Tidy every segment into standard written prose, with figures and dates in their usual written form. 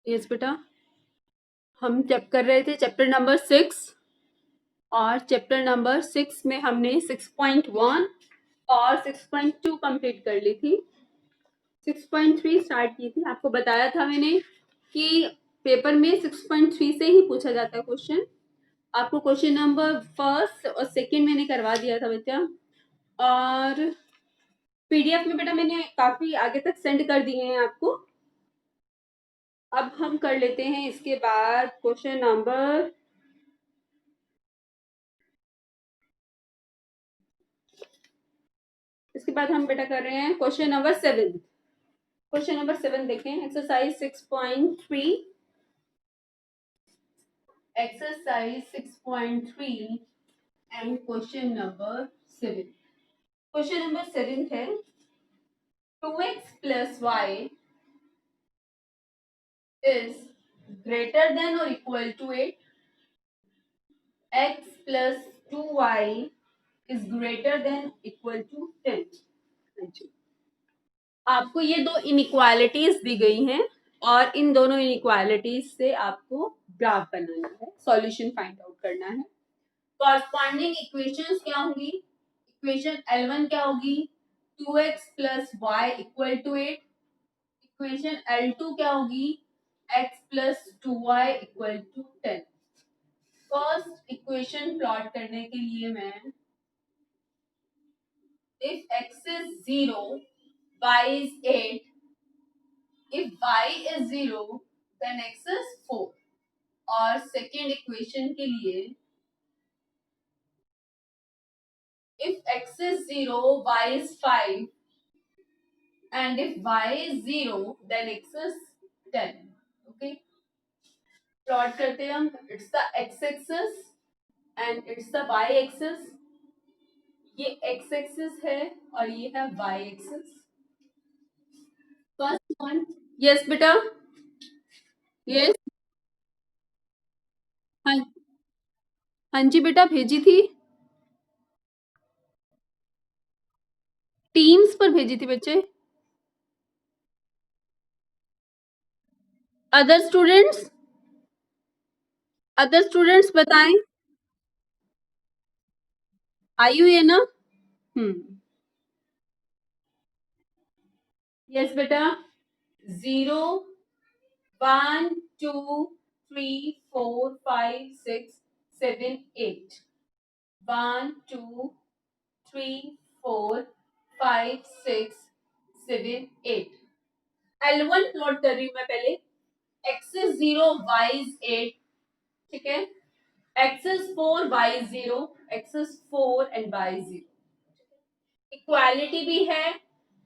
Yes बेटा, हम check कर रहे थे चैप्टर नंबर 6 और चैप्टर नंबर 6 में हमने 6.1 और 6.2 कंप्लीट कर ली थी। 6.3 स्टार्ट की थी। आपको बताया था मैंने कि पेपर में 6.3 से ही पूछा जाता है क्वेश्चन। आपको क्वेश्चन नंबर फर्स्ट और सेकंड मैंने करवा दिया था बच्चा, और पीडीएफ में बेटा मैंने काफी आगे तक सेंड कर दिए हैं आपको। अब हम कर लेते हैं इसके बाद क्वेश्चन नंबर, इसके बाद हम बेटा कर रहे हैं क्वेश्चन नंबर 7। क्वेश्चन नंबर 7 देखें, exercise 6.3, exercise 6.3 and question number 7। Question number 7 है 2x plus y is greater than or equal to 8, x plus 2y is greater than equal to 10। आपको ये दो इनइक्वालिटीज दी गई हैं और इन दोनों इनइक्वालिटीज से आपको ग्राफ बनाना है, सॉल्यूशन फाइंड आउट करना है। कॉरस्पॉन्डिंग इक्वेशंस क्या होंगी? इक्वेशन L1 क्या होगी? 2x plus y equal to 8। Equation L2 क्या होगी? x plus 2y equal to 10। First equation plot करने के लिए मैं, if x is 0 y is 8, if y is 0 then x is 4। और सेकेंड इक्वेशन के लिए, if x is 0 y is 5 and if y is 0 then x is 10। Okay, plot करते हैं हम। It's the x axis and it's the y axis. ये x axis है और ये है y axis. First one, yes बेटा, यस, हाँ, हाँ जी बेटा भेजी थी, टीम्स पर भेजी थी बच्चे। अदर स्टूडेंट्स, अदर स्टूडेंट्स बताएं, आई हुई है ना? यस बेटा, 0 1 2 3 4 5 6 7 8, 1 2 3 4 5 6 7 8। L1 प्लॉट कर रही हूं मैं पहले। x is 0 y is 8, ठीक है। x is 4 y is 0, x is 4 and y is 0। Equality भी है,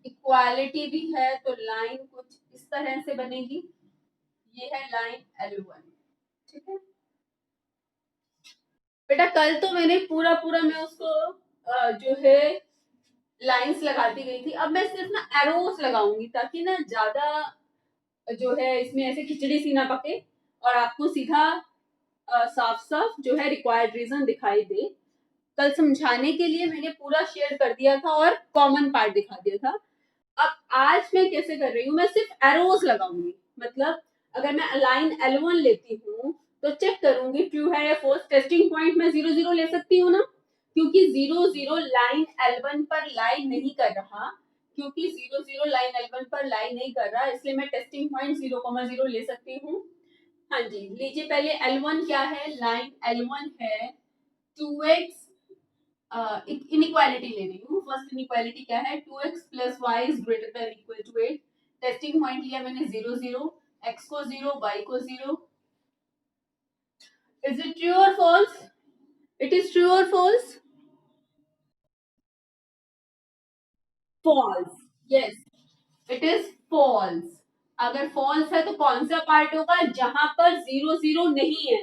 इक्वालिटी भी है, तो लाइन कुछ इस तरह से बनेगी। ये है लाइन L1, ठीक है बेटा। कल तो मैंने पूरा पूरा मैं उसको जो है लाइंस लगाती गई थी। अब मैं सिर्फ ना एरोस लगाऊंगी ताकि ना ज्यादा जो है इसमें ऐसे खिचड़ी सी ना पके और आपको सीधा साफ साफ जो है रिक्वायर्ड रीजन दिखाई दे। कल समझाने के लिए मैंने पूरा शेयर कर दिया था और कॉमन पार्ट दिखा दिया था। अब आज मैं कैसे कर रही हूँ, मैं सिर्फ एरोस लगाऊंगी। मतलब अगर मैं लाइन L1 लेती हूँ तो चेक करूंगी ट्रू है या फॉल्स। टेस्टिंग पॉइंट में 0 0 ले सकती हूँ ना, क्योंकि 0 0 लाइन L1 पर लाइन नहीं कर रहा, क्योंकि 0 0 लाइन L1 पर लाइन नहीं कर रहा, इसलिए मैं टेस्टिंग पॉइंट 0,0 ले सकती हूँ। हाँ जी, लीजिए पहले L1 क्या है? लाइन L1 है 2x, इनइक्वालिटी ले रही हूँ। फर्स्ट इनइक्वालिटी क्या है? 2x plus Y is greater than equal to 8। Testing point लिया मैंने 0 0, x को 0 y को 0। इज इट ट्रू और फॉल्स? इट इज ट्रू और false? False, yes, it is false. अगर फॉल्स है तो कौन सा पार्ट होगा? जहां पर 0 0 नहीं है।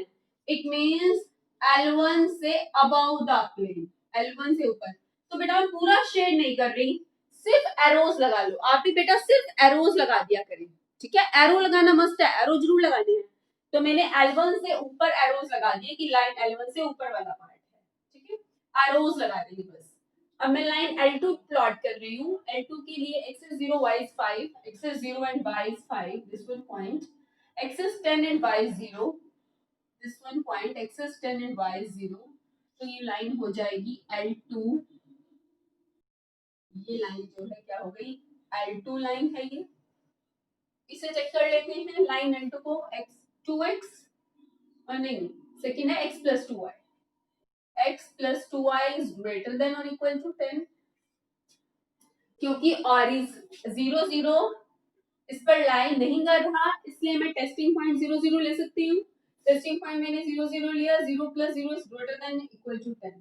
इट मीन्स L1 से अबव द प्लेन, L1 से ऊपर। तो बेटा मैं पूरा शेड नहीं कर रही, सिर्फ एरोस लगा लो। आप भी बेटा सिर्फ एरोस लगा दिया करें, ठीक है। एरो लगाना मस्त है, एरो जरूर लगाने हैं। तो मैंने L1 से ऊपर एरोस लगा दिए कि लाइन L1 से ऊपर वाला पार्ट है, ठीक है। एरोस लगा देंगे बस। अब मैं लाइन L2 प्लॉट कर रही हूँ। L2 के लिए x is 0 y is 5, x is 0 and y is 5, this will point। x is 10 and y is 0, this one point x is 10 and y is 0, तो ये लाइन हो जाएगी L2, ये लाइन जो है क्या हो गई L2 लाइन है ये। इसे चेक कर लेते हैं लाइन L2 को, x 2x और नहीं, सेकेंड है x plus 2y, x plus 2y is greater than or equal to 10, क्योंकि और इज 0 0 इस पर लाइन नहीं कर रहा, इसलिए मैं टेस्टिंग पॉइंट 0 0 ले सकती हूँ। टेस्टिंग पॉइंट मैंने 0 0 लिया, 0 plus 0 is greater than equal to 10,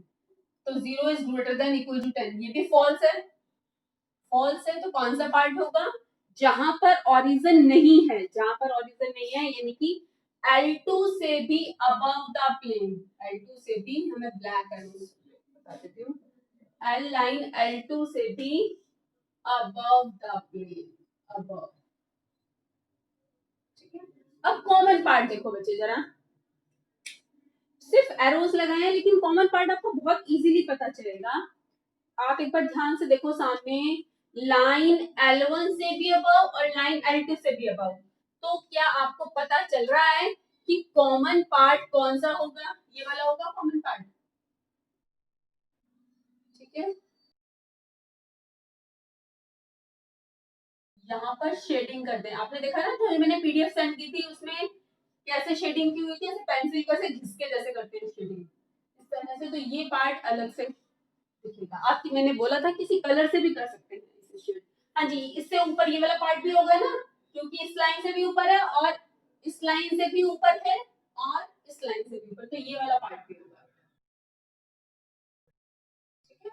तो 0 is greater than equal to 10, ये भी फॉल्स है। फॉल्स है तो कौन सा पार्ट होगा, जहां पर ऑरिजिन नहीं है, जहां पर ऑरिजिन नहीं है, यानी कि L2 से भी अबव द प्लेन, L2 से भी, हमें ब्लैक बता देती हूँ, L लाइन L2 से भी अबव द प्लेन, अबव, ठीक है। अब कॉमन पार्ट देखो बच्चे जरा, सिर्फ एरोज लगाए हैं लेकिन कॉमन पार्ट आपको बहुत इजीली पता चलेगा। आप एक बार ध्यान से देखो सामने, लाइन L1 से भी अबव और लाइन L2 से भी अबव, तो क्या आपको पता चल रहा है कि कॉमन पार्ट कौन सा होगा, ये वाला होगा कॉमन पार्ट, ठीक है। यहाँ पर शेडिंग कर दें, आपने देखा ना जो मैंने पीडीएफ सेंड की थी उसमें कैसे शेडिंग की हुई थी, ऐसे पेंसिल को ऐसे घिसके जैसे करते हैं शेडिंग इस तरह से, तो ये पार्ट अलग से दिखेगा। आपकी मैंने बोला था किसी कलर से भी कर सकते हैं इसे शेड। हाँ जी, इससे ऊपर ये वाला पार्ट भी होगा ना, क्योंकि इस लाइन से भी ऊपर है और इस लाइन से भी ऊपर है और इस लाइन से भी ऊपर, तो ये वाला पार्ट भी होगा, ठीक है।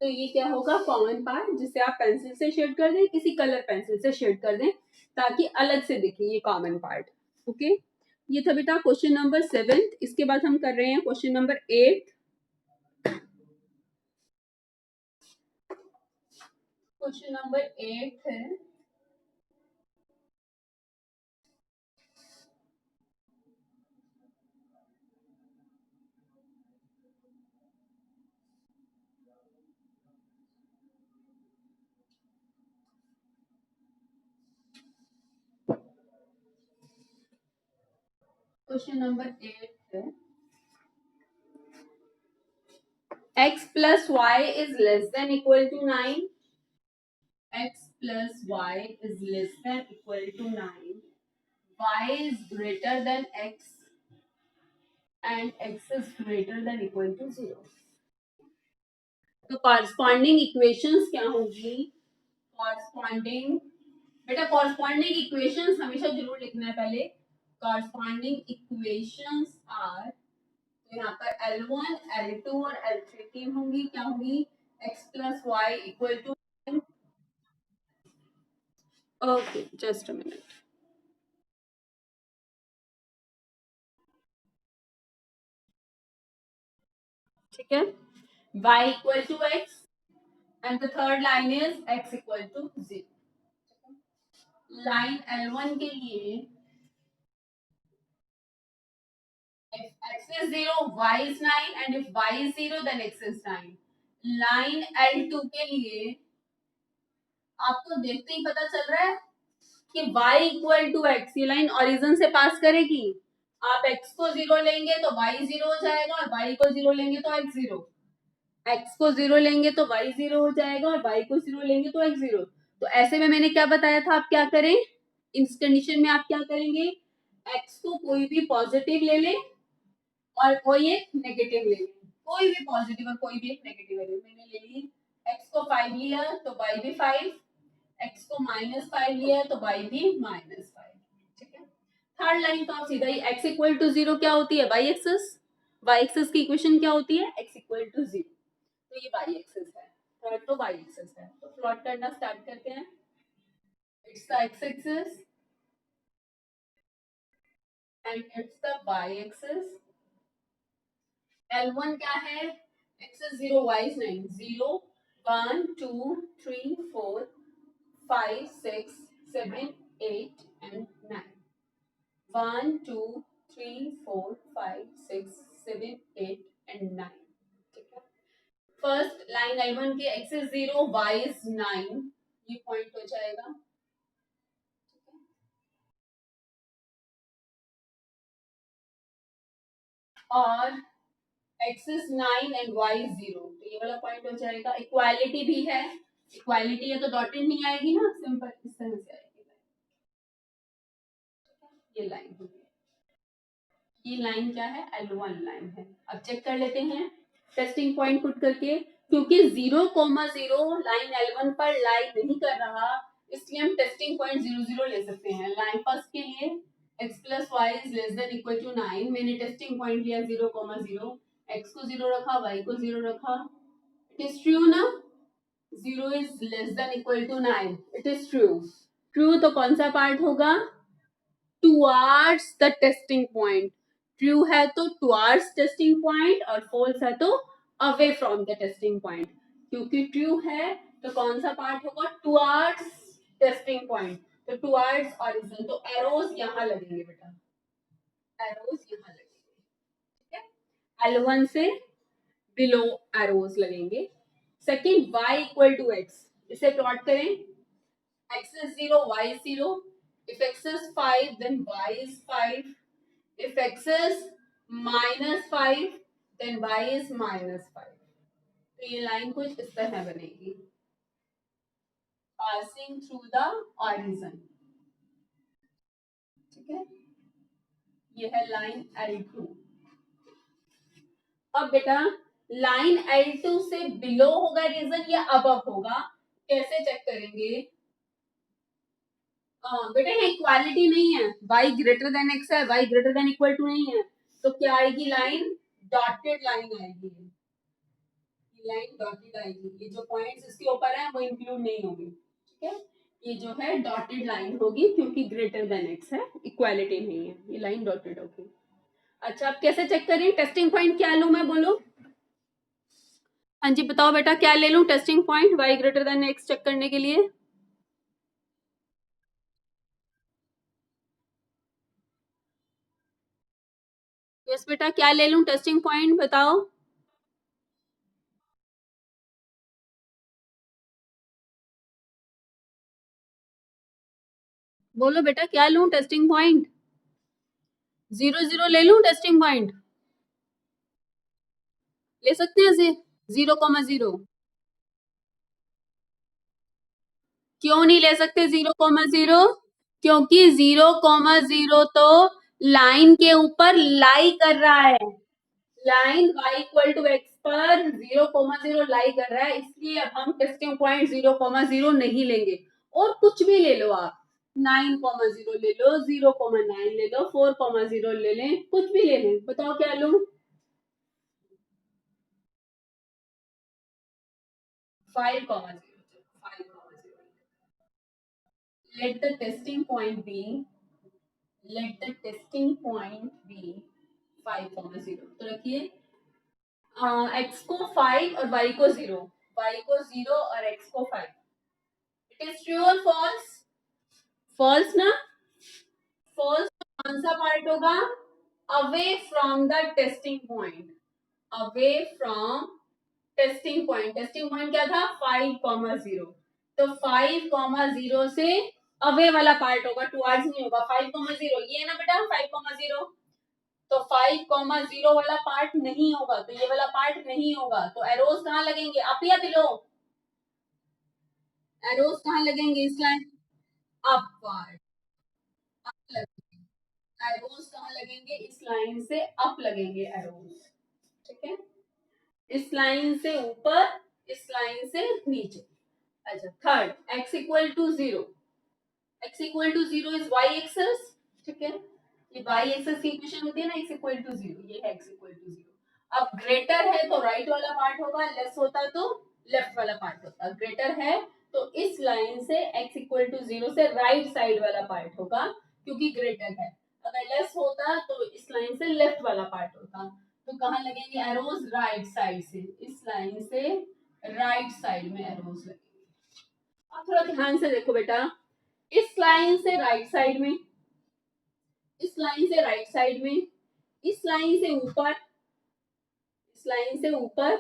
तो ये क्या होगा कॉमन पार्ट, जिसे आप पेंसिल से शेड कर दें, किसी कलर पेंसिल से शेड कर दें ताकि अलग से दिखे ये कॉमन पार्ट, ओके। ये था बेटा क्वेश्चन नंबर 7। इसके बाद हम कर रहे हैं क्वेश्चन नंबर 8। क्वेश्चन नंबर 8 है, क्वेश्चन नंबर 8 है, x plus y is less than equal to 9, x plus y is less than equal to 9, y is greater than x and x is greater than equal to 0। तो corresponding equations क्या होगी, corresponding, बेटा corresponding equations हमेशा जरूर लिखना है पहले। Corresponding equations are, तो यहाँ पर L1, L2 और L3 की होंगी, क्या होंगी, x plus y equal to, okay just a minute, ठीक है, y equal to x and the third line is x equal to 0। Line L1 के लिए if x is 0 y is 9 and if y is 0 then x is 9। Line L2 के लिए आपको देखते ही पता चल रहा है कि y इक्वल टू x, ये लाइन ओरिजिन से पास करेगी, आप x को 0 लेंगे तो y 0 हो जाएगा और y को 0 लेंगे तो x 0, x को 0 लेंगे तो y 0 हो जाएगा और y को 0 लेंगे तो x 0। तो ऐसे में मैंने क्या बताया था, आप क्या करें इस कंडीशन में, आप क्या करेंगे, x को कोई भी पॉजिटिव ले लें और कोई एक नेगेटिव ले लें, कोई भी पॉजिटिव और कोई भी एक नेगेटिव ले लें। मैंने ले ली x को 5 लिया तो y भी 5, x को -5 लिया तो y भी -5, ठीक है। थर्ड लाइन तो आप सीधा ही x इक्वल टू 0 क्या होती है, y एक्सिस की इक्वेशन क्या होती है, x इक्वल टू 0, तो ये y एक्सिस है, थर्ड तो y एक्सिस है, तो प्लॉट करना स्टार्ट करते हैं। It's the x axis and it's the y axis. L1 क्या है, x is 0 y is 9, 0 1 2 3 4 5 6 7, 8 and 9. 1, 2, 3, 4, 5, 6, 7, 8 and 9. ठीक है। फर्स्ट लाइन L1 के x is 0, y is 9, ये पॉइंट हो जाएगा। और x is 9 and y is 0, तो ये वाला पॉइंट हो जाएगा। इक्वालिटी भी है, इक्वालिटी है तो डॉटेड नहीं आएगी ना, सिंपल इस तरह से आएगी। ये लाइन होगी, ये लाइन क्या है, L1 लाइन है। अब चेक कर लेते हैं टेस्टिंग पॉइंट पुट करके, क्योंकि 0,0 लाइन L1 पर लाई नहीं कर रहा, इसलिए हम टेस्टिंग पॉइंट 0, 0 ले सकते हैं। लाइन फर्स्ट के लिए x plus y is less than equal to 9, मैंने टेस्टिंग पॉइंट लिया 0,0, x को 0 रखा, y को 0 रखा। इट इज ट्रू ना, 0 is less than equal to 9, it is true. True तो कौन सा पार्ट होगा, towards the testing point. True है तो टुवार्ड्स टेस्टिंग पॉइंट और फॉल्स है तो away from the testing point. क्योंकि ट्रू है तो कौन सा पार्ट होगा, टुवार्ड्स टेस्टिंग पॉइंट, तो टुवार्ड्स ऑरिजिन, तो एरोज यहां लगेंगे बेटा, एरोज यहां लगेंगे। ठीक है, L1 से बिलो एरोज लगेंगे। Second, y equal to x, इसे प्लॉट करें। x is 0, y is 0. If x is 5, then y is 5. If x is minus 5, then y is minus 5. तो ये लाइन कुछ इस तरह बनेगी, पासिंग थ्रू द ऑरिजिन। ठीक है, ये है लाइन L2। अब बेटा लाइन L2 से बिलो होगा रीजन या अबव होगा, कैसे चेक करेंगे। बेटा ये इक्वालिटी नहीं है, y ग्रेटर देन x है, y greater than equal to नहीं है, तो क्या आएगी लाइन, डॉटेड लाइन आएगी। लाइन डॉटेड आएगी, ये जो पॉइंट्स इसके ऊपर है वो इंक्लूड नहीं होगी। ठीक है, ये जो है डॉटेड लाइन होगी क्योंकि ग्रेटर देन x है, इक्वालिटी नहीं है, ये लाइन डॉटेड होगी। अच्छा, अब कैसे चेक करें, टेस्टिंग पॉइंट क्या लूं मैं, बोलो। हाँ जी बताओ बेटा, क्या ले लूं testing point y greater than x check करने के लिए। यस बेटा, क्या ले लूं टेस्टिंग पॉइंट, बताओ। बोलो बेटा, क्या लूं टेस्टिंग पॉइंट, 0, 0 ले लूं टेस्टिंग पॉइंट, ले सकते हैं 0,0। क्यों नहीं ले सकते 0,0, क्योंकि 0,0 तो लाइन के ऊपर लाई कर रहा है, line y equal to X पर 0,0 लाई कर रहा है, इसलिए अब हम टेस्टिंग पॉइंट 0,0 नहीं लेंगे। और कुछ भी ले लो आप, 9,0 ले लो, 0,9 ले लो, 4,0 ले लें, कुछ भी ले लें, बताओ क्या लूं। 5,0, 5,0। let the testing point be let the testing point be 5,0, तो रखिए x को 5 और y को 0, y को 0 और x को 5। इट इज ट्रू और फॉल्स, फॉल्स ना, फॉल्स कौन सा पार्ट होगा, away from the testing point, away from testing point. Testing point क्या था, 5,0, तो 5,0 से अवे वाला पार्ट होगा, टुवर्ड्स नहीं होगा। 5,0 ये है ना बेटा, 5,0 तो 5,0 वाला पार्ट नहीं होगा, तो ये वाला पार्ट नहीं होगा, तो एरोज कहाँ लगेंगे, अप या बिलो, एरोज कहाँ लगेंगे इस लाइन, अपवर्ड, अप लगेंगे, एरोज कहाँ लगेंगे, इस लाइन से अप लगेंगे एरोज। ठीक है, इस लाइन से ऊपर, इस लाइन से नीचे। अच्छा, third, x equal to 0, x equal to 0 is y axis. ठीक है, ये y एक्सेस की इक्वेशन होती है ना, x इक्वल टू 0, ये है x इक्वल टू 0। अब ग्रेटर है तो राइट वाला पार्ट होगा, लेस होता तो लेफ्ट वाला पार्ट होता। ग्रेटर है तो इस लाइन से x इक्वल टू 0 से राइट साइड वाला पार्ट होगा क्योंकि ग्रेटर है। अगर लेस होता तो इस लाइन से लेफ्ट वाला पार्ट होता। तो कहाँ लगेंगे एरोज, राइट साइड से, इस लाइन से राइट साइड में एरोज लगेंगे। अब थोड़ा ध्यान से देखो बेटा, इस लाइन से राइट साइड में, इस लाइन से राइट साइड में, इस लाइन से ऊपर, इस लाइन से ऊपर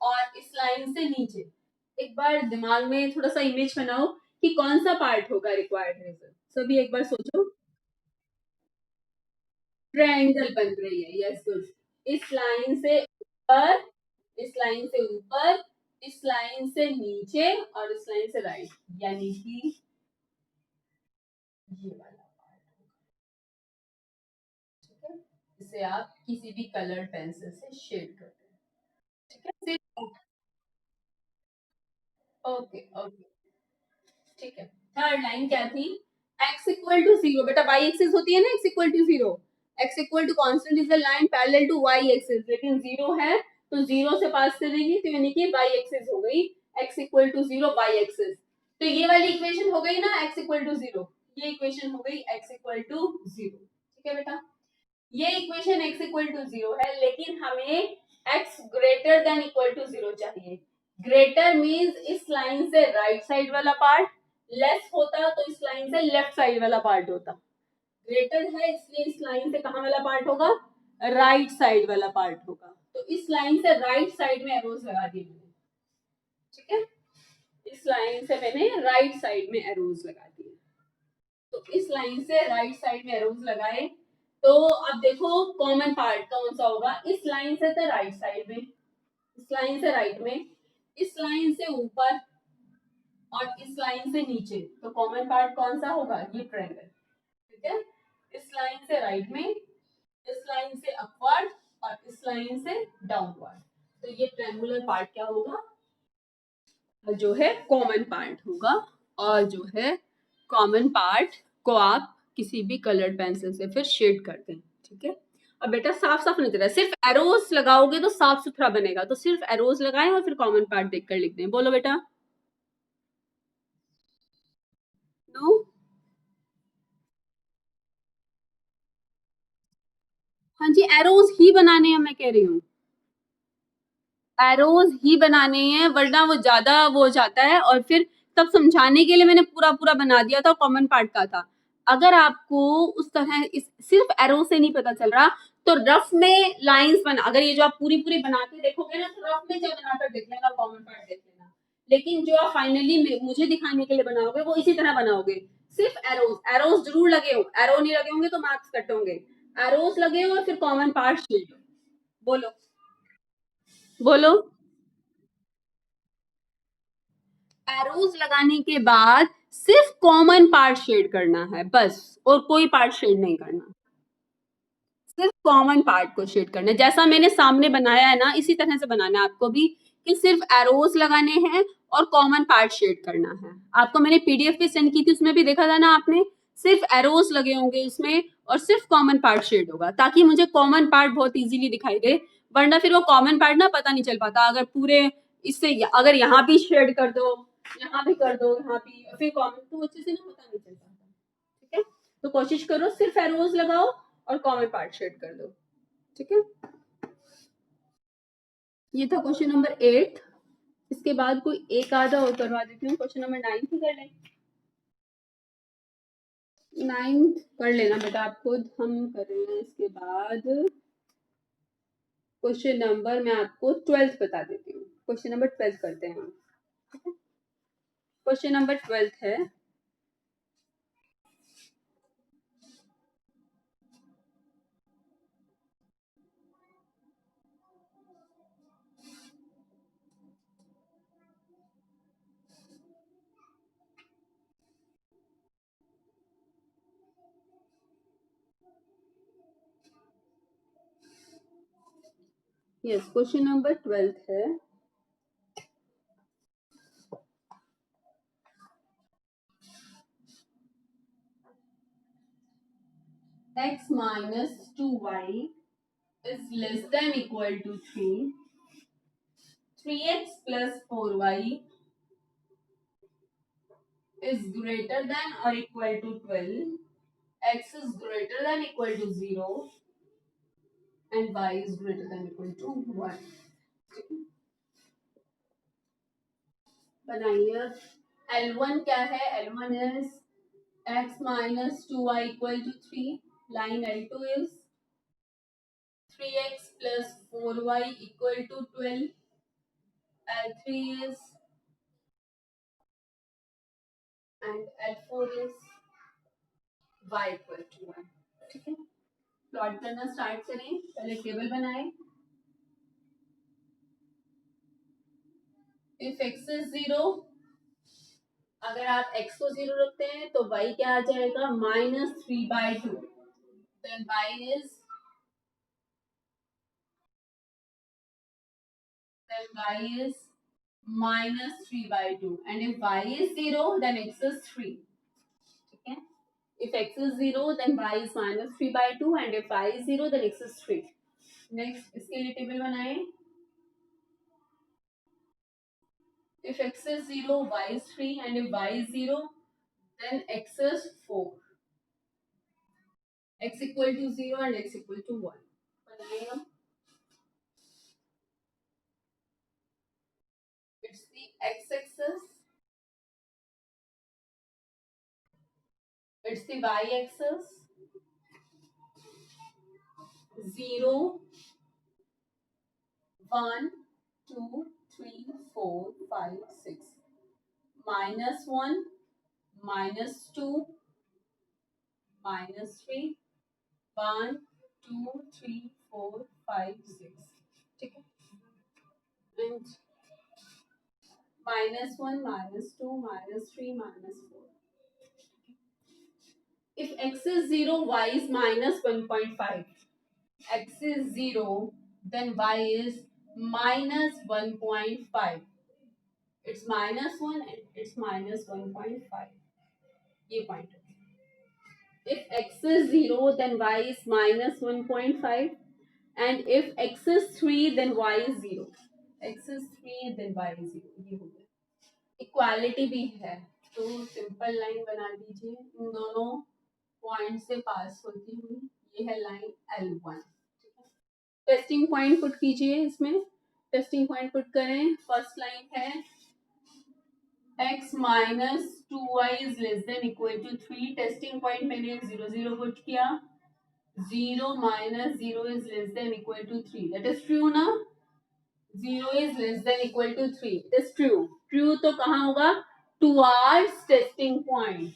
और इस लाइन से नीचे। एक बार दिमाग में थोड़ा सा इमेज बनाओ कि कौन सा पार्ट होगा रिक्वायर्ड रिजल्ट। सभी एक बार सोचो। ट्रायंगल बन रही है, यस गुड। इस लाइन से ऊपर, इस लाइन से ऊपर, इस लाइन से नीचे और इस लाइन से राइट, यानी कि ये वाला पार्ट। ठीक है, इसे आप किसी भी कलर पेंसिल से शेड कर दें। ठीक है, ओके ओके, ठीक है। थर्ड लाइन क्या थी? x equal to zero. बेटा y एक्सिस होती है ना, x equal to zero. x equal to constant is the line parallel to y axis, लेकिन जीरो है तो जीरो से पास करेंगे तो यानी कि y एक्सिस हो गई x equal to zero y axis. तो ये वाली इक्वेशन हो गई ना x इक्वल टू जीरो, ये इक्वेशन हो गई x इक्वल टू जीरो। ठीक है बेटा, ये equation x equal to zero है, लेकिन हमें x greater than equal to zero चाहिए। ग्रेटर मींस इस लाइन से राइट साइड वाला पार्ट, लेस होता तो इस लाइन से लेफ्ट साइड वाला पार्ट होता। ग्रेटर है इसलिए इस लाइन से कहां वाला पार्ट होगा? राइट साइड वाला पार्ट होगा। तो इस लाइन से राइट साइड में एरोज लगा दिए मैंने। ठीक है, इस लाइन से मैंने राइट साइड में एरोज लगा दिए। तो इस लाइन से राइट साइड में एरोज लगाए। तो अब देखो कॉमन पार्ट कौन सा होगा? इस लाइन से तो राइट साइड में, इस लाइन से राइट में, इस लाइन से ऊपर और इस लाइन से नीचे। तो कॉमन पार्ट कौन सा होगा? ये ट्रायंगल। ठीक है, इस लाइन से राइट में, इस लाइन से अपवर्ड और इस लाइन से डाउनवर्ड। तो ये ट्रायंगुलर पार्ट क्या होगा? जो है कॉमन पार्ट होगा। और जो है कॉमन पार्ट को आप किसी भी कलर्ड पेंसिल से फिर शेड कर दें। ठीक है, अब बेटा साफ साफ नहीं दिख रहा है, सिर्फ एरोज लगाओगे तो साफ सुथरा बनेगा। तो सिर्फ एरोज लगाएं और फिर कॉमन पार्ट देखकर लिख दें। बोलो बेटा। नो, हाँ जी, एरोज ही बनाने हैं, मैं कह रही हूँ एरोज ही बनाने हैं, वरना वो ज्यादा वो हो जाता है। और फिर तब समझाने के लिए मैंने पूरा पूरा बना दिया था, कॉमन पार्ट का था। अगर आपको उस तरह सिर्फ एरो से नहीं पता चल रहा तो रफ में लाइंस बना, अगर ये जो आप पूरी पूरी बना के देखोगे ना तो रफ में जो बनाकर देख लेना, कॉमन पार्ट देख लेना। लेकिन जो आप फाइनली मुझे दिखाने के लिए बनाओगे वो इसी तरह बनाओगे। सिर्फ एरोज, एरोज जरूर लगे हो, एरो नहीं लगे होंगे तो मार्क्स कट होंगे। एरोज लगे हो और फिर कॉमन पार्ट शेड। बोलो बोलो। एरोज लगाने के बाद सिर्फ कॉमन पार्ट शेड करना है बस, और कोई पार्ट शेड नहीं करना। सिर्फ कॉमन पार्ट को शेड करना है, जैसा मैंने सामने बनाया है ना इसी तरह से बनाना है आपको भी, कि सिर्फ एरोज लगाने हैं और कॉमन पार्ट शेड करना है। आपको मैंने पीडीएफ भी सेंड की थी, उसमें भी देखा था ना आपने, सिर्फ एरोज लगे होंगे उसमें और सिर्फ कॉमन पार्ट शेड होगा, ताकि मुझे कॉमन पार्ट बहुत इजीली दिखाई दे। वरना फिर वो कॉमन पार्ट ना पता नहीं चल पाता। अगर पूरे इससे अगर यहाँ भी शेड कर दो, यहाँ भी कर दो, यहाँ भी फिर कॉमन, तो अच्छे से ना पता नहीं चल पाता। ठीक है, तो कोशिश करो सिर्फ एरोज लगाओ और कॉमन पार्ट शेड कर दो। ठीक है, ये था क्वेश्चन नंबर 8। इसके बाद कोई एक आधा और करवा देती हूँ, क्वेश्चन नंबर 9 ही कर लें। 9 कर लेना बेटा, आप खुद, हम कर रहे हैं। इसके बाद क्वेश्चन नंबर मैं आपको 12th बता देती हूँ। क्वेश्चन नंबर 12 करते हैं हम। क्वेश्चन नंबर 12 है, यस क्वेश्चन नंबर 12 है, x minus 2y is less than equal to 3, 3x plus 4y is greater than or equal to 12, x is greater than equal to 0 and y is greater than equal to 1। बनाइए। L1 क्या है? L1 is x minus 2y equal to 3. Line L2 is 3x plus 4y equal to 12. L3 is and L4 is y equal to 1. ठीक है, plot करना start करें. पहले table बनाएं. If x is 0, अगर आप x को 0 रखते हैं तो y क्या आ जाएगा? -3/2. Then y is -3/2. And if y is 0, then x is 3. Okay? If x is 0, then y is -3/2. And if y is 0, then x is 3. Next, इसके लिए टेबल बनाएं. If x is 0, y is 3. And if y is 0, then x is 4. X equal to 0 and x equal to 1. बनाएं हम. It's the x-axis. It's the y-axis. 0, 1, 2, 3, 4, 5, 6. -1, -2, -3, 1, 2, 3, 4, 5, 6. ठीक है. And -1, -2, -3, -4. If x is 0, y is -1.5. X is 0, then y is -1.5. It's -1 and it's -1.5. ये point है. If x is 0, then y is -1.5. And if x is 3, then y is 0. X is 3, then y is 0. ये हो गया. Equality भी है तो simple line बना दीजिए इन दोनों पॉइंट से पास होती हुई. ये है line L1. Testing point put कीजिए. इसमें टेस्टिंग पॉइंट पुट करें. फर्स्ट लाइन है x minus 2y is less than equal to 3. Testing point मैंने 0 0 पुट किया. 0 minus 0 is less than equal to 3. That is true ना. 0 is less than equal to 3. It is true. True तो कहाँ होगा? Towards testing point.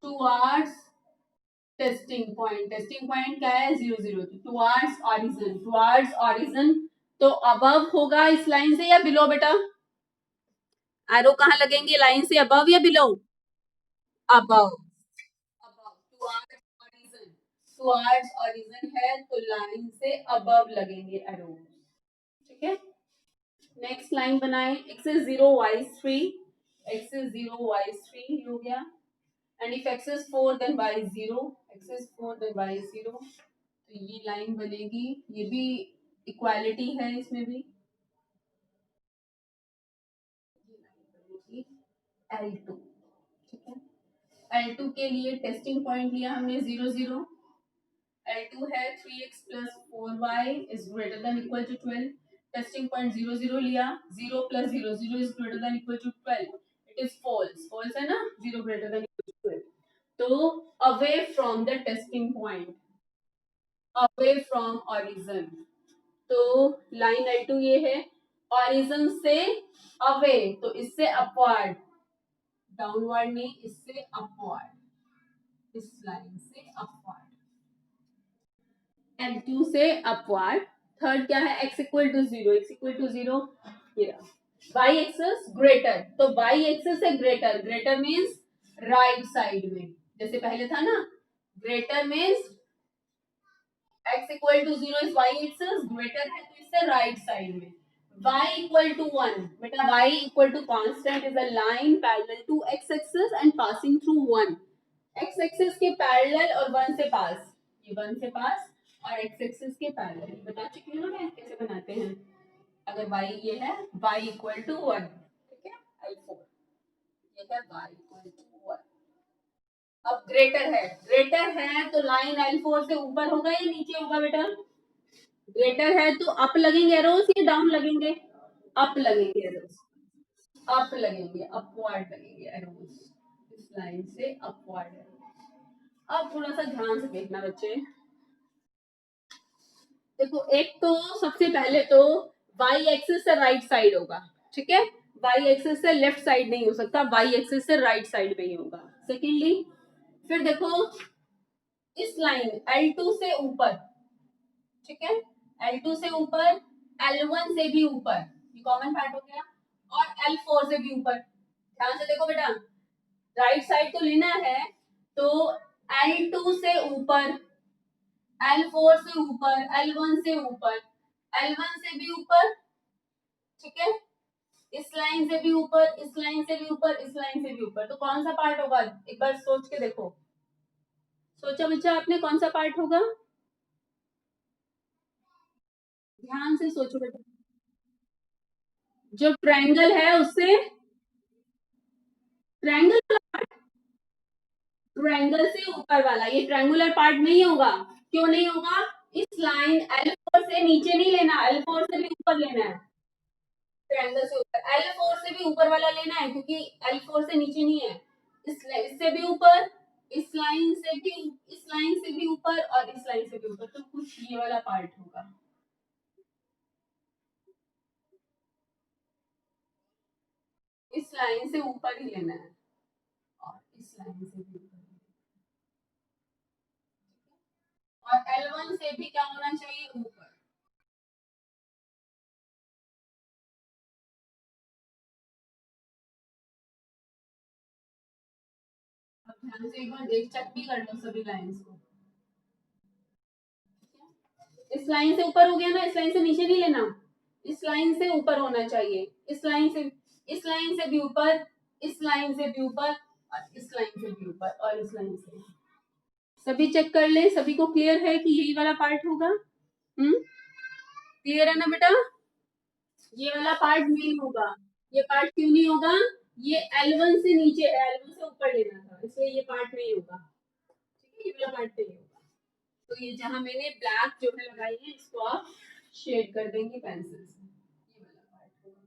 Towards testing point. Testing point क्या है? 0 0. Towards origin. Towards origin तो above होगा इस लाइन से या बिलो बेटा? एरो कहाँ लगेंगे? लाइन से अबव या below? Above. Towards origin. Towards origin है तो लाइन से अबव लगेंगे एरो. ठीक है. नेक्स्ट लाइन बनाए. x is 0, y is 3. x is 0, y is 3 हो गया. And if x is 4, then y is 0. x is 4, then y is 0. तो ये लाइन बनेगी. ये भी इक्वालिटी है इसमें भी. L2. ठीक है. L2 के लिए टेस्टिंग पॉइंट लिया हमने 0 0. L2 है 3x plus 4y is greater than equal to 12. Testing point 0 0 लिया. 0 plus 0 0 is greater than equal to 12. It is false. False है ना. 0 greater than equal to 12. तो away from the testing point. Away from origin. तो line L2 ये है. Origin से away तो इससे अपवर्ड. डाउनवर्ड नहीं, इससे अपवर्ड. इस लाइन से अपवर्ड. L2 से अपवर्ड. थर्ड क्या है? x equal to 0. x equal to 0 ये रहा. y axis greater. तो y एक्सिस है greater. Greater means right side में. जैसे पहले था ना. Greater means x equal to 0 is y axis. Greater है तो इससे राइट साइड में. y equal to 1. बेटा y equal to constant is a line parallel to x axis and passing through 1. x axis के parallel और 1 से पास. ये 1 से पास और x axis के parallel. बता चुकी हूँ ना मैं कैसे बनाते हैं. अगर y ये है y equal to 1. ठीक है. L4 ये है y equal to 1. अब ग्रेटर है तो लाइन L4 से ऊपर होगा या नीचे होगा बेटा? ग्रेटर है तो अप लगेंगे एरोस या डाउन लगेंगे? अप लगेंगे एरोस. अप लगेंगे. अपवर्ड लगेंगे एरोस. लाइन से अपवर्ड है। अब थोड़ा सा ध्यान से देखना बच्चे, देखो एक तो सबसे पहले तो वाई एक्सिस से राइट साइड होगा, ठीक है, वाई एक्सिस से लेफ्ट साइड नहीं हो सकता, वाई एक्सिस से राइट साइड में ही होगा। सेकेंडली फिर देखो इस लाइन L2 से ऊपर, ठीक है, L2 से ऊपर, L1 से भी ऊपर, ये कॉमन पार्ट हो गया, और L4 से भी ऊपर। ध्यान से देखो बेटा, राइट साइड तो लेना है, तो L2 से ऊपर, L4 से ऊपर, L1 से ऊपर, L1 से भी ऊपर, ठीक है, इस लाइन से भी ऊपर, इस लाइन से भी ऊपर, इस लाइन से भी ऊपर, तो कौन सा पार्ट होगा, एक बार सोच के देखो, सोचा बच्चा आपने कौन सा पार्ट होगा, ध्यान से सोचो बेटा, जो ट्रायंगल है उससे, ट्रायंगल, ट्रायंगल से ऊपर वाला, ये ट्रायंगुलर पार्ट नहीं होगा, क्यों नहीं होगा, इस लाइन L4 से नीचे नहीं लेना, L4 से भी ऊपर लेना है, ट्रायंगल से ऊपर, L4 से भी ऊपर वाला लेना है, क्योंकि L4 से नीचे नहीं है, इससे भी ऊपर, इस लाइन से भी, इस लाइन से भी ऊपर, और इस लाइन से भी ऊपर, तो कुछ ये वाला पार्ट होगा, इस लाइन से ऊपर ही लेना है, और इस लाइन से भी ऊपर, और L1 से भी क्या होना चाहिए, ऊपर। अब ध्यान से एक बार देख चेक भी कर लो सभी लाइंस को, इस लाइन से ऊपर हो गया ना, इस लाइन से नीचे नहीं लेना, इस लाइन से ऊपर होना चाहिए, इस लाइन से, इस लाइन से भी ऊपर, इस लाइन से भी ऊपर, और इस लाइन से भी ऊपर, और इस लाइन से, सभी चेक कर ले, सभी को क्लियर है कि यही वाला पार्ट होगा, क्लियर है ना बेटा, ये वाला पार्ट नहीं होगा, ये पार्ट क्यों नहीं होगा, ये L1 से नीचे है, L1 से ऊपर लेना था, इसलिए ये पार्ट नहीं होगा, ठीक है, ये वाला पार्ट नहीं होगा, तो ये जहां मैंने ब्लैक जो है लगाई है, इसको आप शेड कर देंगे पेंसिल से, ये वाला पार्ट होगा,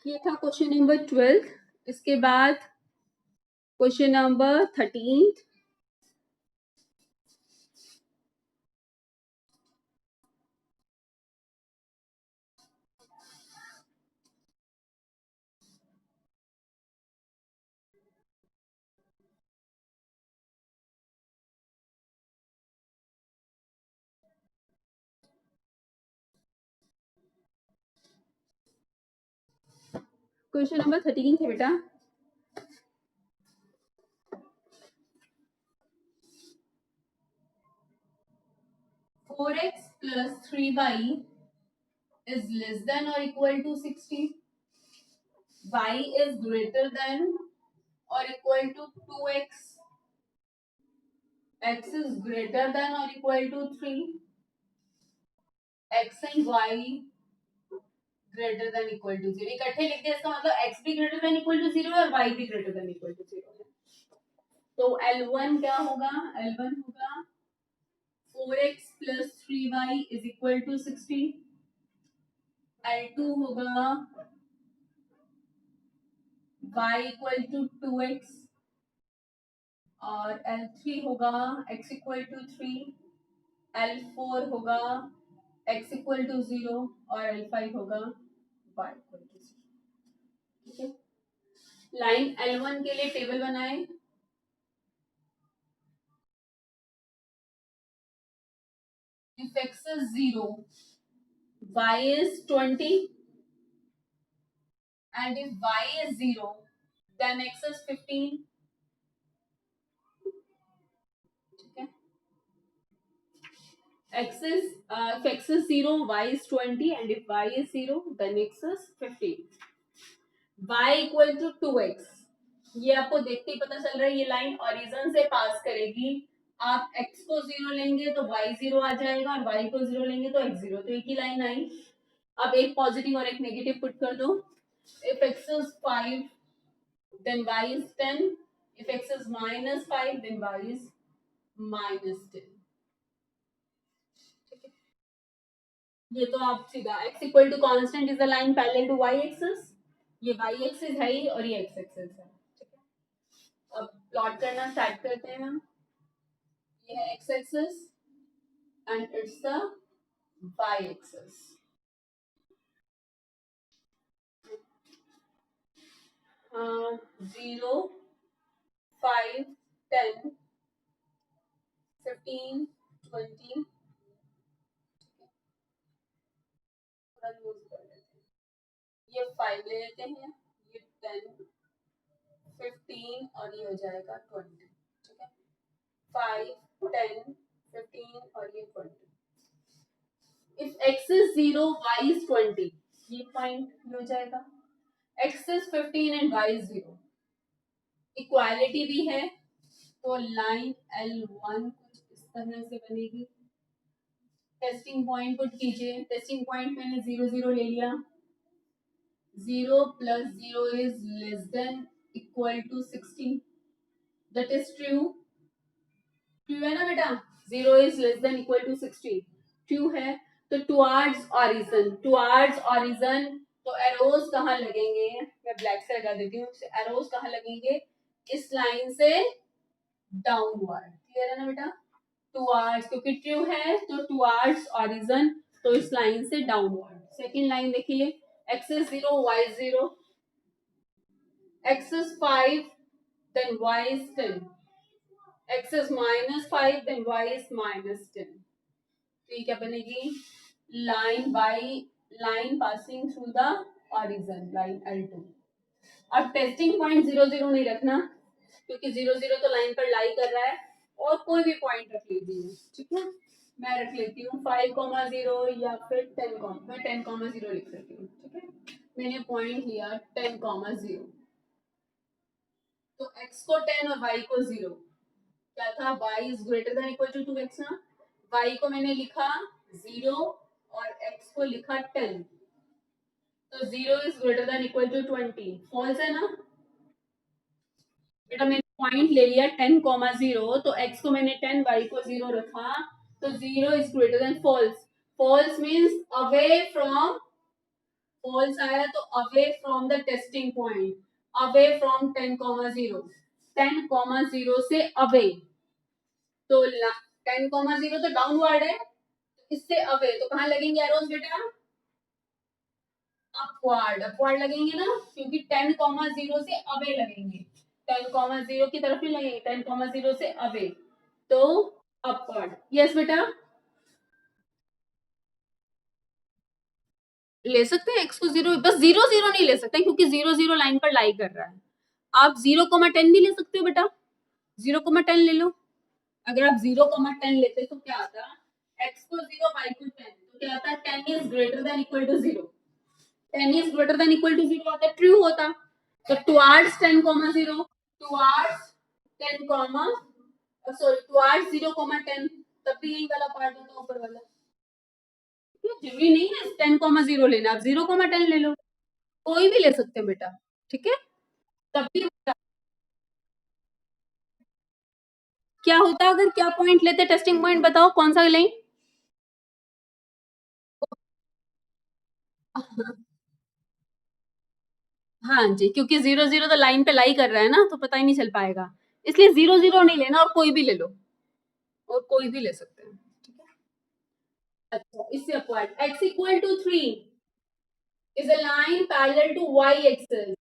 ये था क्वेश्चन नंबर 12। इसके बाद क्वेश्चन नंबर 13। क्वेश्चन नंबर 13 है बेटा, 4x plus 3y is less than or equal to 60, y is greater than or equal to 2x, x is greater than or equal to 3, x and y greater than equal to 0, इकट्ठे लिख दिया, इसका मतलब x भी greater than equal to 0 और y भी greater than equal to 0 है, तो L1 क्या होगा, L1 होगा 4x plus 3y is equal to 60, L2 होगा y equal to 2x, और L3 होगा x equal to 3, L4 होगा x equal to 0, और L5 होगा y equal to 0, ठीक है, लाइन L1 के लिए टेबल बनाए, if x is 0, y is 20, and if y is 0, then x is 15, ठीक है, x is if x is 0, y is 20, and if y is 0, then x is 15, y equal to 2x, ये आपको देखते ही पता चल रहा है, ये लाइन ओरिजिन से पास करेगी, आप x को 0 लेंगे तो y 0 आ जाएगा, और y को 0 लेंगे तो x 0, तो एक ही लाइन आई, अब एक पॉजिटिव और एक नेगेटिव पुट कर दो, if x is 5 then y is 10, if x is minus 5 then y is -10। ये तो आप सीधा x equal to constant is the line parallel to y axis, ये y एक्सिस है ही और ये x एक्सिस है। ठीक है, अब प्लॉट करना स्टार्ट करते हैं हम। ये है x axis and it's the y axis. 0, 5, 10, 15, 20, ये 5 ले लेते हैं, ये 10, 15 और ये हो जाएगा 20। ठीक है, 5, 10, 15 और ये 20। If x is 0, y is 20, ये पॉइंट हो जाएगा। x is 15 and y is 0। Equality भी है तो लाइन L1 कुछ इस तरह से बनेगी। टेस्टिंग पॉइंट पुट कीजिए। टेस्टिंग पॉइंट मैंने 0 0 ले लिया। 0 plus 0 is less than equal to 16। That is true। True है ना बेटा? 0 is less than equal to 16 true है। तो टुवर्ड्स ऑरिजिन, टुवर्ड्स ऑरिजिन, तो एरोज कहाँ लगेंगे? मैं ब्लैक से लगा देती हूँ। एरोज कहाँ लगेंगे? इस लाइन से डाउनवर्ड। क्लियर है ना बेटा? टुवर्ड्स, क्योंकि ट्रू है तो टुवर्ड्स ऑरिजिन, तो इस लाइन से डाउनवर्ड। सेकंड लाइन देखिए, x is 0, y is 0, x is 5, then y is 10, x is -5, then y is -10। तो ये क्या बनेगी? Line by line passing through the origin, line L2। अब टेस्टिंग पॉइंट 0 0 नहीं रखना, क्योंकि 0 0 तो लाइन पर लाई कर रहा है, और कोई भी पॉइंट रख लीजिए। ठीक है, मैं रख लेती हूँ 5,0 या फिर 10, मैं 10,0 लिख लेती हूँ। ठीक है, मैंने पॉइंट लिया 10,0। तो x को 10 और y को 0। क्या था? y is greater than equal to 2x ना। y को मैंने लिखा 0 और x को लिखा 10। तो 0 is greater than equal to 20। False है ना बेटा? मैंने पॉइंट ले लिया 10,0, तो x को मैंने 10, y को 0 रखा, तो 0 is greater than false. False means away from, false आया तो away from the testing point, away from 10,0, 10,0 से अवे। तो 10,0 तो डाउनवर्ड है, इससे अवे, तो कहाँ लगेंगे एरोज बेटा? अपवर्ड, अपवर्ड लगेंगे ना, क्योंकि 10,0 से अवे लगेंगे। 10,0 की तरफ नहीं लगेंगे, 10,0 से अवे, तो अपवर्ड। यस बेटा, ले सकते हैं x को 0, बस 0 0 नहीं ले सकते क्योंकि 0 0 लाइन पर लाई कर रहा है। आप 0,10 भी ले सकते हो बेटा, 0,10 ले लो। अगर आप 0,10 लेते तो क्या आता? x को 0, y को 10, तो क्या आता? 10 is greater than equal to 0। 10 is greater than equal to 0 होता, ट्रू होता। तो towards 10,0, towards 10, सॉरी towards 0,10, तब भी यही वाला पार्ट होता ऊपर वाला। जरूरी नहीं है 10,0 लेना, आप 0,10 ले लो, कोई भी ले सकते हैं बेटा। ठीक है, तब भी क्या होता अगर क्या पॉइंट लेते? टेस्टिंग पॉइंट बताओ कौन सा लें? हाँ जी, क्योंकि 0 0 तो लाइन पे लाई कर रहा है ना, तो पता ही नहीं चल पाएगा, इसलिए 0 0 नहीं लेना, और कोई भी ले लो, और कोई भी ले सकते हैं। ठीक है, अच्छा इससे upward x equal to 3 is a line parallel to y axis।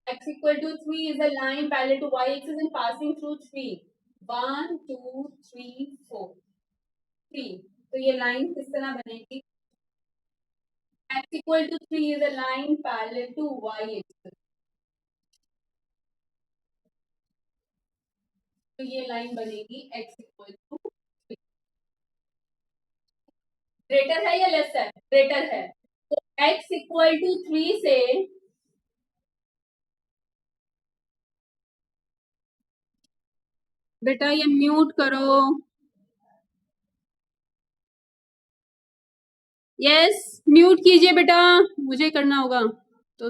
x equal to 3 is a line parallel to y axis and passing through 3। 1 2 3 4 3। तो ये लाइन किस तरह बनेगी? x equal to 3 is a line parallel to y axis। तो ये line बनेगी x equal to 3। Greater है या लेस है? ग्रेटर है। तो x equal to 3 से बेटा ये म्यूट करो। यस, म्यूट कीजिए बेटा, मुझे करना होगा तो।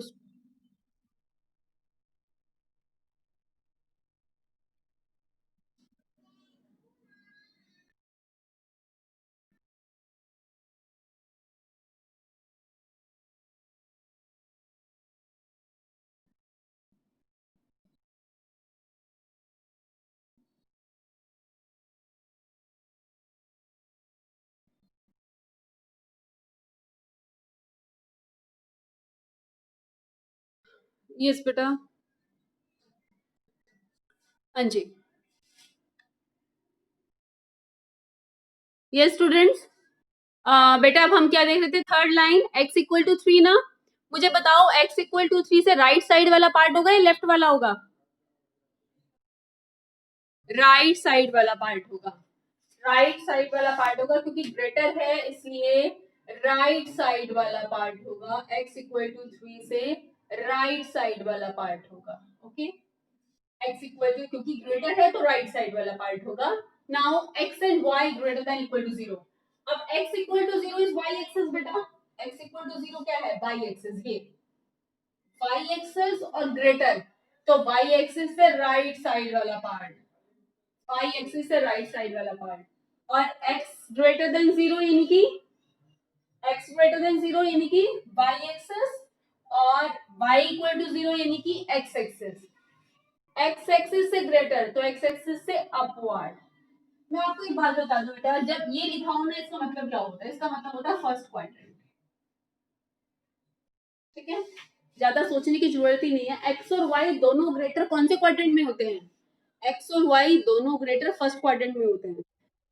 यस बेटा। हाँ जी। Yes students. बेटा अब हम क्या देख रहे थे, third line x equal to 3 ना। मुझे बताओ x इक्वल टू 3 से राइट साइड वाला पार्ट होगा या लेफ्ट वाला होगा? राइट साइड वाला पार्ट होगा। राइट साइड वाला पार्ट होगा क्योंकि ग्रेटर है, इसलिए राइट साइड वाला पार्ट होगा। x इक्वल टू 3 से राइट साइड वाला पार्ट होगा। ओके, x इक्वल टू, क्योंकि ग्रेटर है तो राइट साइड वाला पार्ट होगा। Now x and y greater than equal to 0। अब x equal to 0 is y axis बेटा। x इक्वल टू 0 क्या है? y axis. ये y एक्सिस और ग्रेटर, तो y एक्सिस से राइट साइड वाला पार्ट, y एक्सिस से राइट साइड वाला पार्ट। और x ग्रेटर देन 0 यानी कि x ग्रेटर देन 0 यानी कि y एक्सिस, और y इक्वल टू 0 यानी कि x एक्सिस। x एक्सिस से ग्रेटर तो x एक्सिस से अपवर्ड। मैं आपको एक बात बता दूं बेटा, जब ये लिखा हो ना, इसका मतलब क्या होता है? इसका मतलब होता है फर्स्ट क्वाड्रेंट। ठीक है, ज्यादा सोचने की जरूरत ही नहीं है। एक्स और वाई दोनों ग्रेटर कौन से क्वाड्रेंट में होते हैं? एक्स और वाई दोनों ग्रेटर फर्स्ट क्वाड्रेंट में होते हैं।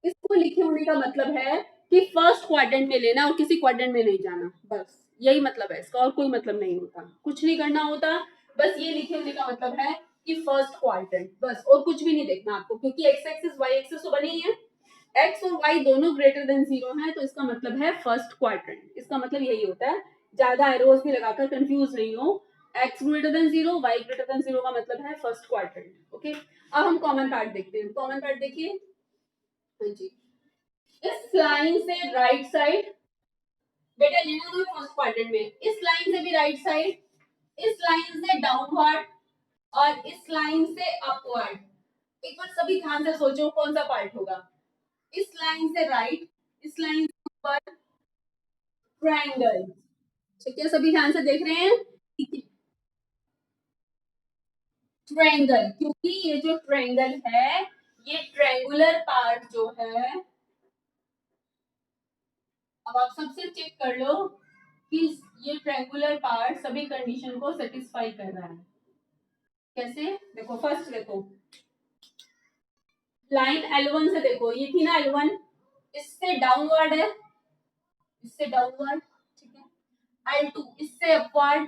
इसको लिखे होने का मतलब है कि फर्स्ट क्वाड्रेंट में लेना और किसी क्वाड्रेंट में नहीं जाना, बस यही मतलब है इसका, और कोई मतलब नहीं होता, कुछ नहीं करना होता। बस ये लिखे होने का मतलब है कि फर्स्ट क्वाड्रेंट, बस, और कुछ भी नहीं देखना आपको, क्योंकि एक्स एक्सिस वाई एक्सिस तो बनी ही है। एक्स और वाई दोनों ग्रेटर देन 0 है, तो इसका मतलब है फर्स्ट क्वाड्रेंट। इसका मतलब यही होता है, ज्यादा एरोज भी लगाकर कंफ्यूज नहीं हो। X greater than 0, Y greater than 0 का मतलब है फर्स्ट क्वाड्रेंट। ओके, अब हम कॉमन पार्ट देखते हैं। कॉमन पार्ट देखिए। हाँ जी, इस लाइन से राइट साइड, बेटा लेना दो फर्स्ट क्वाड्रेंट में, इस लाइन से भी राइट साइड, इस लाइन से डाउनवर्ड, और इस लाइन से अपवर्ड। एक बार सभी ध्यान से सोचो कौन सा पार्ट होगा। इस लाइन से राइट, इस लाइन से ऊपर, ट्रायंगल। ठीक है, सभी ध्यान से देख रहे हैं? ट्रायंगल, क्योंकि ये जो ट्रायंगल है, ये ट्रायंगुलर पार्ट जो है, अब आप सबसे चेक कर लो कि ये ट्रायंगुलर पार्ट सभी कंडीशन को सेटिस्फाई कर रहा है। कैसे? देखो, फर्स्ट देखो, लाइन L1 से देखो, ये थी ना L1, इससे डाउनवर्ड है, इससे डाउनवर्ड। ठीक है, L2 इससे अपवर्ड,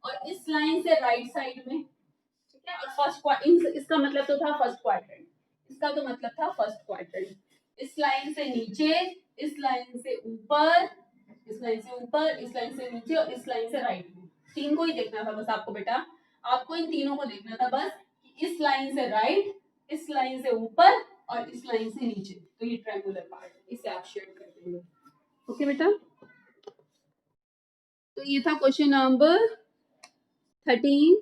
और इस लाइन से राइट साइड में। ठीक है, और फर्स्ट, इसका मतलब तो था फर्स्ट क्वाड्रेंट, इसका तो मतलब था फर्स्ट क्वाड्रेंट। इस लाइन से नीचे, इस लाइन से ऊपर, इस लाइन से ऊपर, इस लाइन से नीचे, और इस लाइन से राइट में। तीन को ही देखना था बस आपको बेटा, आपको इन तीनों को देखना था बस, कि इस लाइन से राइट, इस लाइन से ऊपर, और इस लाइन से नीचे। तो ये ट्रायंगुलर पार्ट, इसे आप शेड कर देंगे। ओके बेटा, तो ये था क्वेश्चन नंबर 13।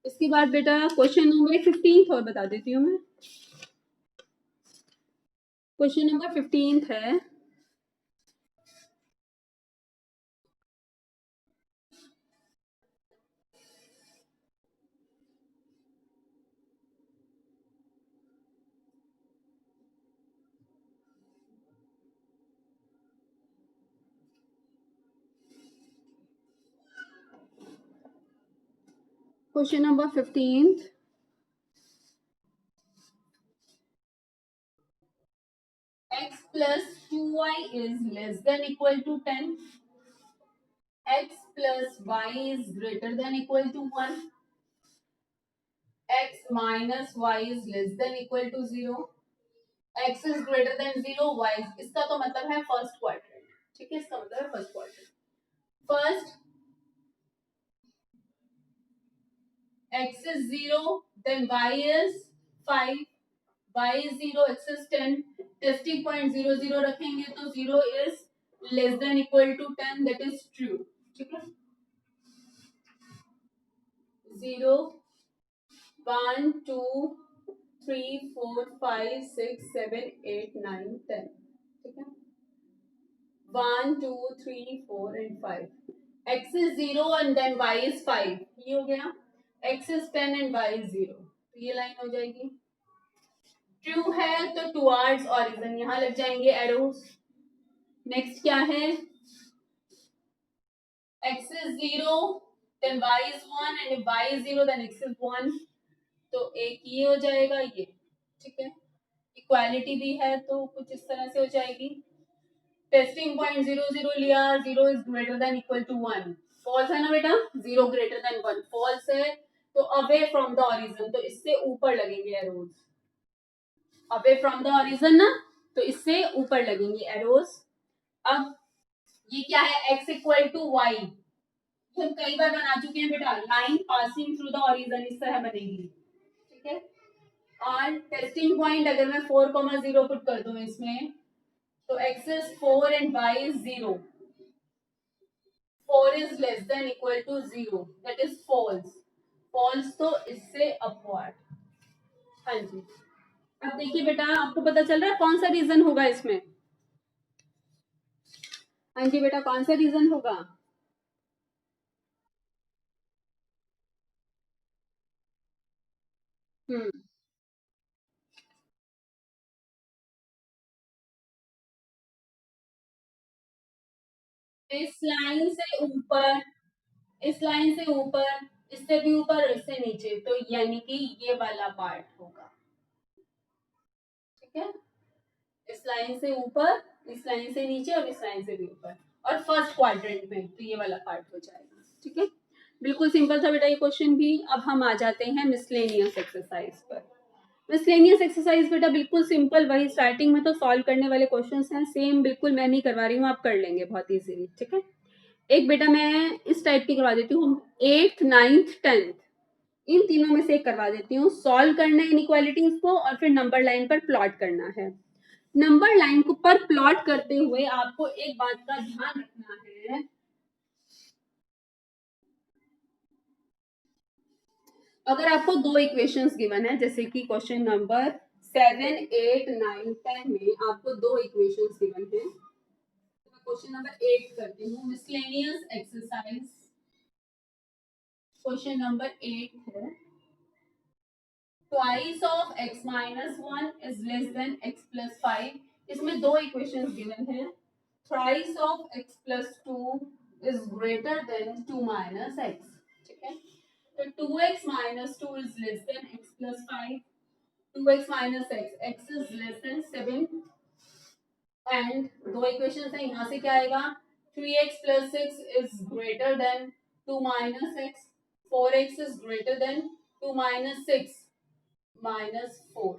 इसके बाद बेटा क्वेश्चन नंबर 15 और बता देती हूँ मैं। क्वेश्चन नंबर 15 है, question number 15, x plus 2y is less than equal to 10, x plus y is greater than equal to 1, x minus y is less than equal to 0, x is greater than 0, y इसका तो मतलब है first quadrant. ठीक है, इसका मतलब है first quadrant. First, x is 0, then y is 5, y is 0, x is 10, testing point 0 0 रखेंगे तो 0 is less than equal to 10, that is true। ठीक है, 0 1 2 3 4 5 6 7 8 9 10। ठीक है, 1 2 3 4 and 5, x is 0 and then y is 5, ये हो गया। x is 10 and y is 0, तो ये लाइन हो जाएगी। ट्रू है तो टुवर्ड्स ऑरिजिन यहां लग जाएंगे एरोस। नेक्स्ट क्या है, x is 0, then y is 1 and if y is 0 then x is 1. तो एक ये हो जाएगा ये, ठीक है। इक्वालिटी भी है तो कुछ इस तरह से हो जाएगी। टेस्टिंग पॉइंट 0 0 लिया, 0 is greater than equal to 1, false है ना बेटा, 0 ग्रेटर देन 1 फॉल्स है, तो अवे फ्रॉम द ऑरिजिन, तो इससे ऊपर लगेंगे arrows, away from the origin ना, तो इससे ऊपर लगेंगे एरोज। अब ये क्या है, x इक्वल टू वाई, हम कई बार बना चुके हैं बेटा, line passing through the origin इस तरह बनेगी, ठीक है। और टेस्टिंग पॉइंट अगर मैं 4,0 पुट कर दूं इसमें, तो x is 4 and y is 0, 4 is less than equal to 0, that is false, false तो इससे अपवर्ड। हाँ जी, अब देखिए बेटा, आपको पता चल रहा है कौन सा रीजन होगा इसमें? हाँ जी बेटा, कौन सा रीजन होगा? हम्म, इस लाइन से ऊपर, इस लाइन से ऊपर, इससे भी ऊपर, इससे नीचे, तो यानी कि ये वाला पार्ट होगा, ठीक है। इस लाइन से ऊपर, इस लाइन से नीचे और इस लाइन से भी ऊपर, और फर्स्ट क्वाड्रेंट में, तो ये वाला पार्ट हो जाएगा, ठीक है। बिल्कुल सिंपल था बेटा ये क्वेश्चन भी। अब हम आ जाते हैं मिसलेनियस एक्सरसाइज पर। मिसलेनियस एक्सरसाइज बेटा बिल्कुल सिंपल, वही स्टार्टिंग में तो सॉल्व करने वाले क्वेश्चंस हैं, सेम बिल्कुल मैं नहीं करवा रही हूँ, आप कर लेंगे बहुत इजीली, ठीक है। एक बेटा मैं इस टाइप की करवा देती हूँ, 8th 9th 10th इन तीनों में से एक करवा देती हूँ। सॉल्व करना है इनइक्वालिटीज को और फिर नंबर लाइन पर प्लॉट करना है। नंबर लाइन को पर प्लॉट करते हुए आपको एक बात का ध्यान रखना है, अगर आपको दो इक्वेशंस गिवन है, जैसे कि क्वेश्चन नंबर 7 8 9 10 में आपको दो इक्वेशंस गिवन है। क्वेश्चन नंबर 8 करती हूँ, मिसलेनियस एक्सरसाइज, क्वेश्चन नंबर 8 है, twice of x minus 1 is less than x plus 5। इसमें दो इक्वेशंस गिवन है, thrice of x plus 2 is greater than 2 minus x, ठीक है। तो 2x minus 2 is less than x plus 5, 2x minus x is less than 7, and दो equations है, यहाँ से क्या आएगा, 3x plus 6 is greater than 2 minus x, 4x is greater than 2 minus 6 minus 4,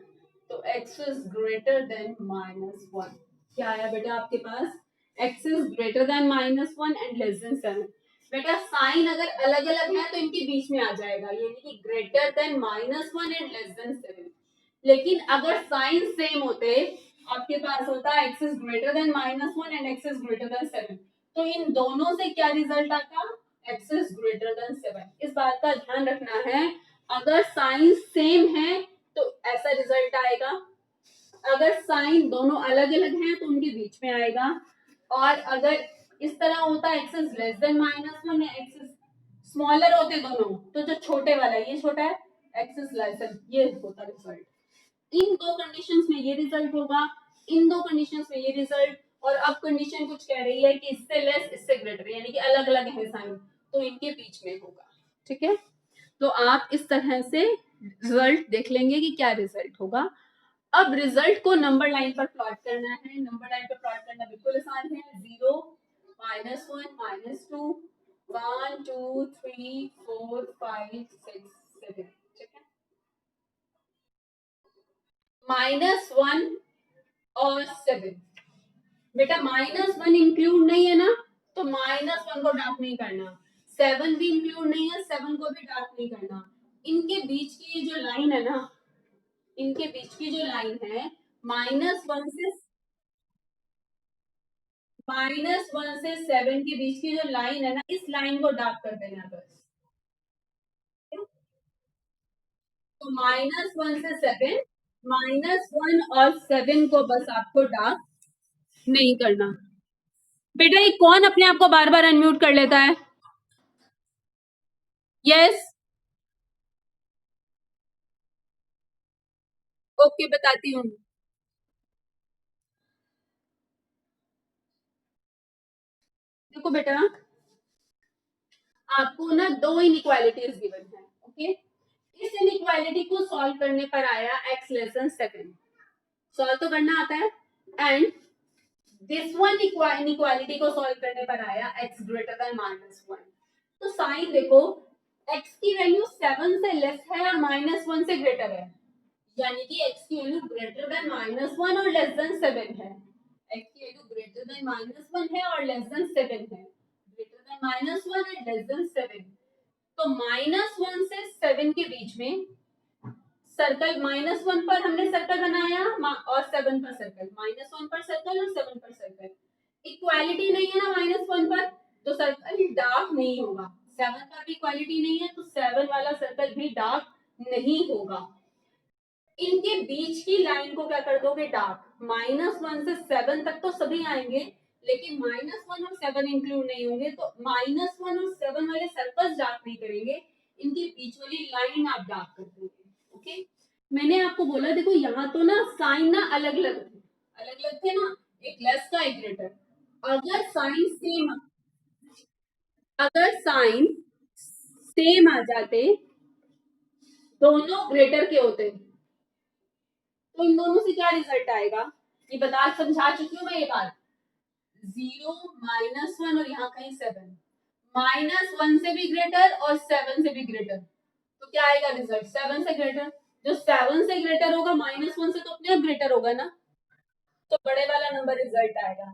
तो x इज ग्रेटर देन -1। क्या आया बेटा आपके पास, x is greater then -1 and less then 7। बेटा साइन अगर अलग अलग है तो इनके बीच में आ जाएगा, यानी कि greater than -1 and less then 7। लेकिन अगर साइन सेम होते, आपके पास होता x is greater then -1 and x is greater then 7, तो इन दोनों से क्या रिजल्ट आता, x इज ग्रेटर देन 7। इस बात का ध्यान रखना है, अगर साइन सेम है तो ऐसा रिजल्ट आएगा, अगर साइन दोनों अलग अलग हैं तो उनके बीच में आएगा, और अगर इस तरह होता है एक्स इज लेस देन -1 या एक्स इज स्मॉलर होते दोनों, तो जो छोटे वाला ये छोटा है, एक्स इज लेस देन, ये होता रिजल्ट। इन दो कंडीशंस में ये रिजल्ट होगा, इन दो कंडीशंस में ये रिजल्ट, और अब कंडीशन कुछ कह रही है कि इससे लेस इससे ग्रेटर, यानी कि अलग अलग है साइन, तो इनके बीच में होगा, ठीक है। तो आप इस तरह से रिजल्ट देख लेंगे कि क्या रिजल्ट होगा। अब रिजल्ट को नंबर लाइन पर प्लॉट करना है, नंबर लाइन पर प्लॉट करना बिल्कुल आसान है, 0 -1 -2 1 2 3 4 5 6 7, ठीक है। -1 और 7, बेटा -1 इंक्लूड नहीं है ना, तो -1 को डार्क नहीं करना, 7 भी इंक्लूड नहीं है, 7 को भी डार्क नहीं करना। इनके बीच की ये जो लाइन है ना, इनके बीच की जो लाइन है, -1 से 7 के बीच की जो लाइन है ना, इस लाइन को डार्क कर देना बस। तो -1 से 7, -1 और 7 को बस आपको डार्क नहीं करना। बेटा ये कौन अपने आप को बार बार अनम्यूट कर लेता है? यस, ओके बताती हूँ। देखो बेटा, आपको ना दो इनइक्वालिटीज गिवन है, ओके। इस इनइक्वालिटी को सॉल्व करने पर आया x लेस देन 7, सॉल्व तो करना आता है। एंड दिस वन इनइक्वालिटी को सॉल्व करने पर आया x ग्रेटर देन -1। तो साइन देखो, x की वैल्यू 7 से लेस है और -1 से ग्रेटर है, यानी कि x की वैल्यू ग्रेटर देन -1 और लेस देन 7 है। x की वैल्यू ग्रेटर देन -1 है और लेस देन 7 है, greater then -1 and less then 7। तो -1 से 7 के बीच में सर्कल, -1 पर हमने सर्कल बनाया और 7 पर सर्कल, -1 पर सर्कल और 7 पर सर्कल। इक्वालिटी नहीं है ना -1 पर, तो सर्कल डार्क नहीं होगा। 7 पर भी इक्वालिटी नहीं है, तो 7 वाला सर्कल भी डार्क नहीं होगा। इनके बीच की लाइन को क्या कर दोगे, डार्क। -1 से 7 तक तो सभी आएंगे, लेकिन -1 और 7 इंक्लूड नहीं होंगे, तो -1 और 7 वाले सर्कल्स डार्क नहीं करेंगे, इनके बीच वाली लाइन आप डार्क कर दोगे, ओके। मैंने आपको बोला देखो, यहाँ तो ना साइन ना अलग अलग थे ना, एक लेस का एक ग्रेटर। अगर साइन सेम, अगर साइन सेम आ जाते, दोनों ग्रेटर के होते, तो इन दोनों से क्या रिजल्ट आएगा, ये बता समझा चुकी हूँ मैं ये बात। 0 -1 और यहाँ कहीं 7, -1 से भी ग्रेटर और 7 से भी ग्रेटर, तो क्या आएगा रिजल्ट, 7 से ग्रेटर। जो 7 से ग्रेटर होगा -1 से तो अपने आप ग्रेटर होगा ना, तो बड़े वाला नंबर रिजल्ट आएगा।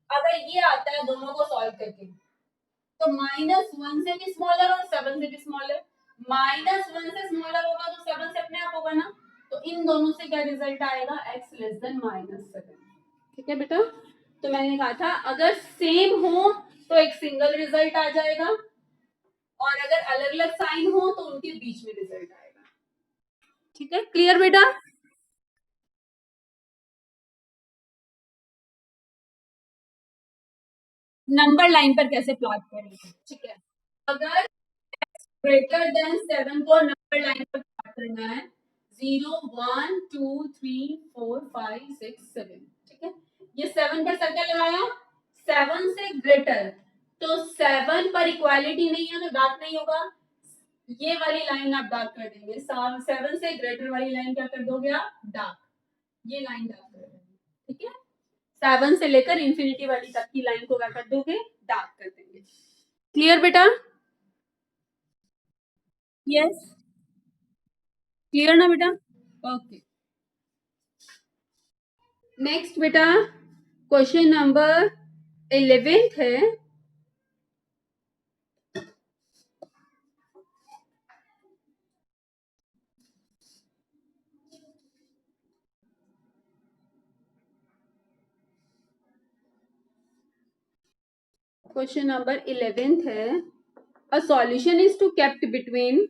अगर ये आता है दोनों को सॉल्व करके, तो -1 से भी स्मॉलर और 7 से भी स्मॉलर, -1 से स्मॉलर होगा तो 7 से अपने आप होगा ना, तो इन दोनों से क्या रिजल्ट आएगा, x लेस देन -7। ठीक है बेटा, तो मैंने कहा था अगर सेम हो तो एक सिंगल रिजल्ट आ जाएगा, और अगर अलग अलग साइन हो तो उनके बीच में रिजल्ट आएगा। ठीक है, क्लियर बेटा। नंबर लाइन पर कैसे प्लॉट करेंगे, ठीक है। अगर ग्रेटर देन 7 को नंबर लाइन पर प्लॉट करना है, 0 1 2 3 4 5 6 7, ठीक है। ये 7 पर सर्कल लगाया, 7 से ग्रेटर, तो 7 पर इक्वालिटी नहीं है तो डार्क नहीं होगा, ये वाली लाइन आप डार्क कर देंगे। 7 से ग्रेटर वाली लाइन क्या कर दोगे आप, डार्क, ये लाइन डार्क कर देंगे, ठीक है। 7 से लेकर इंफिनिटी वाली तक की लाइन को क्या कर दोगे, डार्क कर देंगे। क्लियर बेटा, यस, क्लियर ना बेटा, ओके। नेक्स्ट बेटा, क्वेश्चन नंबर 11 है। क्वेश्चन नंबर 11 है, a solution is to kept between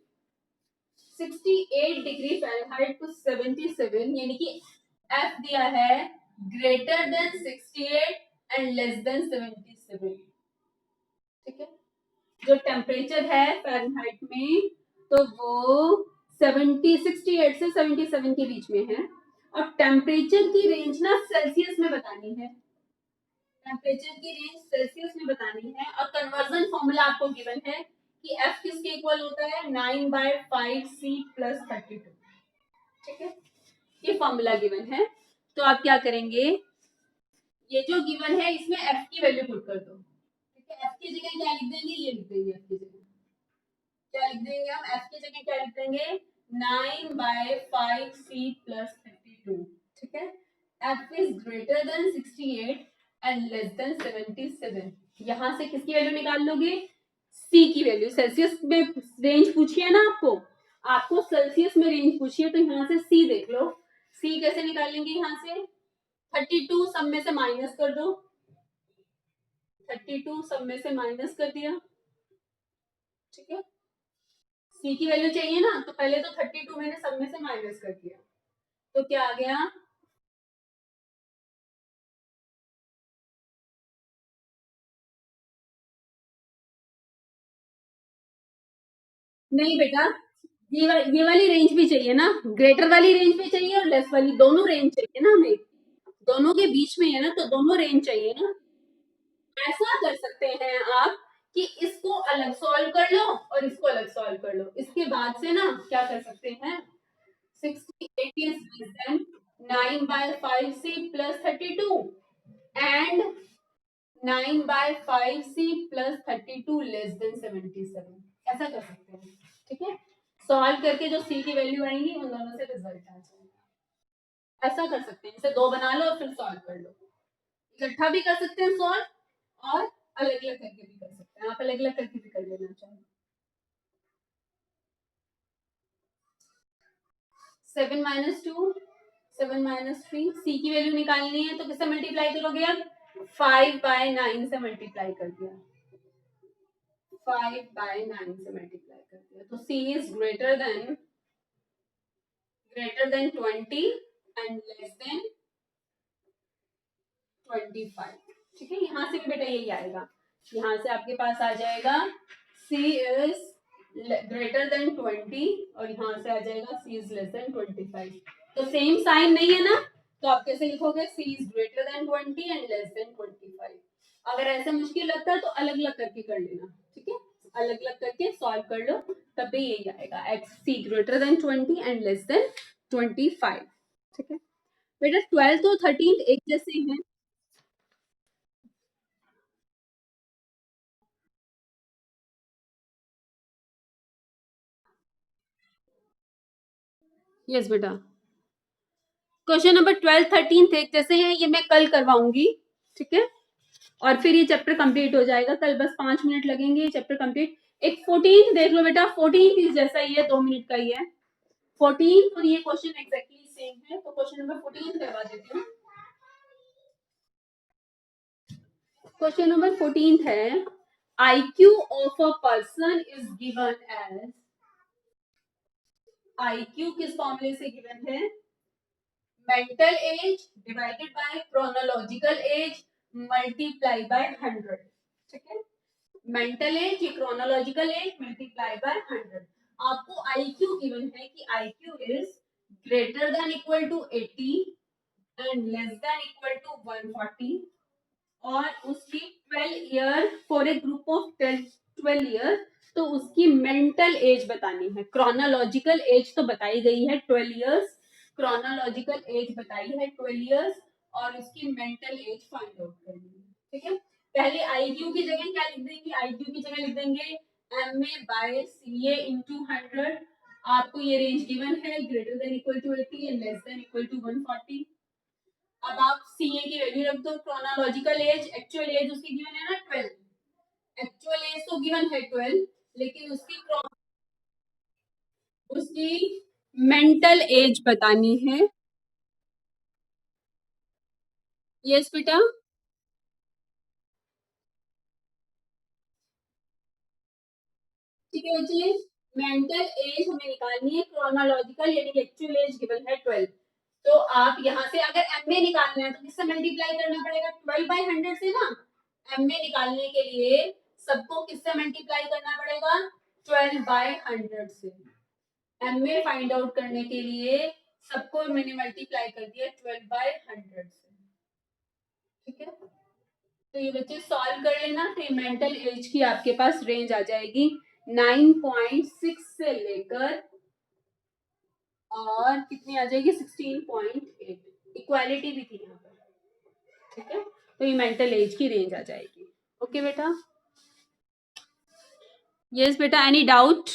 68 degree Fahrenheit to 77, यानी कि एफ दिया है greater than 68 and less than 77, ठीक है। जो टेम्परेचर है फ़ारेनहाइट में, तो वो 68 से 77 के बीच में है। अब टेम्परेचर की रेंज ना सेल्सियस में बतानी है, टेम्परेचर की रेंज सेल्सियस में बतानी है, और कन्वर्जन फॉर्मूला आपको गिवन है कि एफ किसके इक्वल होता है, 9/5c + 32, ठीक है। ये फॉर्मूला गिवन है, तो आप क्या करेंगे, ये जो गिवन है इसमें एफ की वैल्यू पुट कर दो, ठीक है। एफ की जगह क्या लिख देंगे, ये लिख देंगे, एफ की जगह क्या लिख देंगे हम, एफ की जगह क्या लिख देंगे, 9/5c + 32, ठीक है। F is greater than 68 and less than 77, यहाँ से किसकी वैल्यू निकाल लोगे, सी की वैल्यू। सेल्सियस में रेंज पूछी है ना आपको, आपको सेल्सियस में रेंज पूछी है, तो यहाँ से सी देख लो। सी कैसे निकालेंगे, यहाँ से 32 सब में से माइनस कर दो, 32 सब में से माइनस कर दिया, ठीक है। सी की वैल्यू चाहिए ना, तो पहले तो 32 मैंने सब में से माइनस कर दिया, तो क्या आ गया, नहीं बेटा, ये वाली रेंज भी चाहिए ना, ग्रेटर वाली रेंज भी चाहिए और लेस वाली, दोनों रेंज चाहिए ना हमें, दोनों के बीच में है ना, तो दोनों रेंज चाहिए ना। ऐसा कर सकते हैं आप कि इसको अलग सॉल्व कर लो और इसको अलग सॉल्व कर लो। इसके बाद से ना क्या कर सकते हैं, 68 is less than 9/5c plus 32 and 9/5c plus 32 less than 77, ऐसा कर सकते हैं। ठीक है, सॉल्व करके जो c की वैल्यू आएंगी उन दोनों से रिजल्ट आ जाएगा। ऐसा कर सकते हैं, इसे 2 बना लो और फिर सॉल्व कर लो। इकट्ठा भी कर सकते हैं सॉल्व और अलग अलग करके भी कर सकते हैं, आप अलग अलग करके भी कर लेना चाहें। 7 - 2 7 - 3 c की वैल्यू निकालनी है तो किससे मल्टीप्लाई करोगे, अब 5/9 से मल्टीप्लाई कर दिया, 5/9 से मल्टीप्लाई कर दिया, तो c is greater then 20 and less then 25। ठीक है, यहाँ से भी बेटा यही आएगा, यहाँ से आपके पास आ जाएगा c इज ग्रेटर देन 20 और यहाँ से आ जाएगा c इज लेस देन 25। तो सेम साइन नहीं है ना, तो आप कैसे लिखोगे, c is greater then 20 and less then 25। अगर ऐसे मुश्किल लगता है तो अलग अलग करके कर लेना। ठीक है, अलग अलग करके सॉल्व कर लो, तब भी यही आएगा, x c greater than 20 and less then 25। ठीक है बेटा, 12th और 13th एक जैसे हैं। यस बेटा, क्वेश्चन नंबर 12 13 एक जैसे हैं, ये मैं कल करवाऊंगी। ठीक है, और फिर ये चैप्टर कंप्लीट हो जाएगा, कल बस 5 मिनट लगेंगे ये चैप्टर कंप्लीट। एक 14 देख लो बेटा, 14 इस जैसा ही है, 2 मिनट का ही है 14, और ये क्वेश्चन एग्जैक्टली सेम है, तो क्वेश्चन नंबर 14 करवा देती हूँ। क्वेश्चन नंबर 14 है, IQ of a person is given age, IQ किस फॉर्मूले से गिवन है, mental age divided by chronological age multiply by 100। ठीक है, mental age chronological age multiply by 100। आपको आईक्यू गिवन है कि IQ is greater than equal to 80 and less than equal to 140, और उसकी 12 year for a group of 12 year, तो उसकी mental as बतानी है। क्रोनोलॉजिकल एज तो बताई गई है 12 ईयर्स, क्रोनोलॉजिकल एज बताई है 12 ईयर्स, और उसकी मेंटल एज फाइंड आउट करनी है। ठीक है, पहले आईक्यू की जगह क्या लिख देंगे, आईक्यू की जगह लिख देंगे MA/CA इंटू 100। आपको ये रेंज गिवन है, greater than equal to 80 and less than equal to 140। अब आप CA की वैल्यू रख दो, क्रोनोलॉजिकल एज, एक्चुअल एज उसकी गिवन है ना 12, एक्चुअल एज तो गिवन है 12, लेकिन उसकी मेंटल एज बतानी है। यस बेटा, ठीक है बच्चे, मेंटल एज हमें निकालनी है, क्रोनोलॉजिकल यानी एक्चुअल एज गिवन है 12। तो आप यहाँ से अगर MA निकालना है तो किससे मल्टीप्लाई करना पड़ेगा, 12/100 से ना। MA निकालने के लिए सबको किससे मल्टीप्लाई करना पड़ेगा, 12/100 से। MA फाइंड आउट करने के लिए सबको मैंने मल्टीप्लाई कर दिया 12/100 से। ठीक है, तो ये बच्चे सॉल्व कर लेना, तो ये मेंटल एज की आपके पास रेंज आ जाएगी 9.6 से लेकर और कितनी आ जाएगी 16.8। इक्वालिटी भी थी यहाँ पर। ठीक है, तो ये मेंटल एज की रेंज आ जाएगी। ओके बेटा, यस बेटा, एनी डाउट?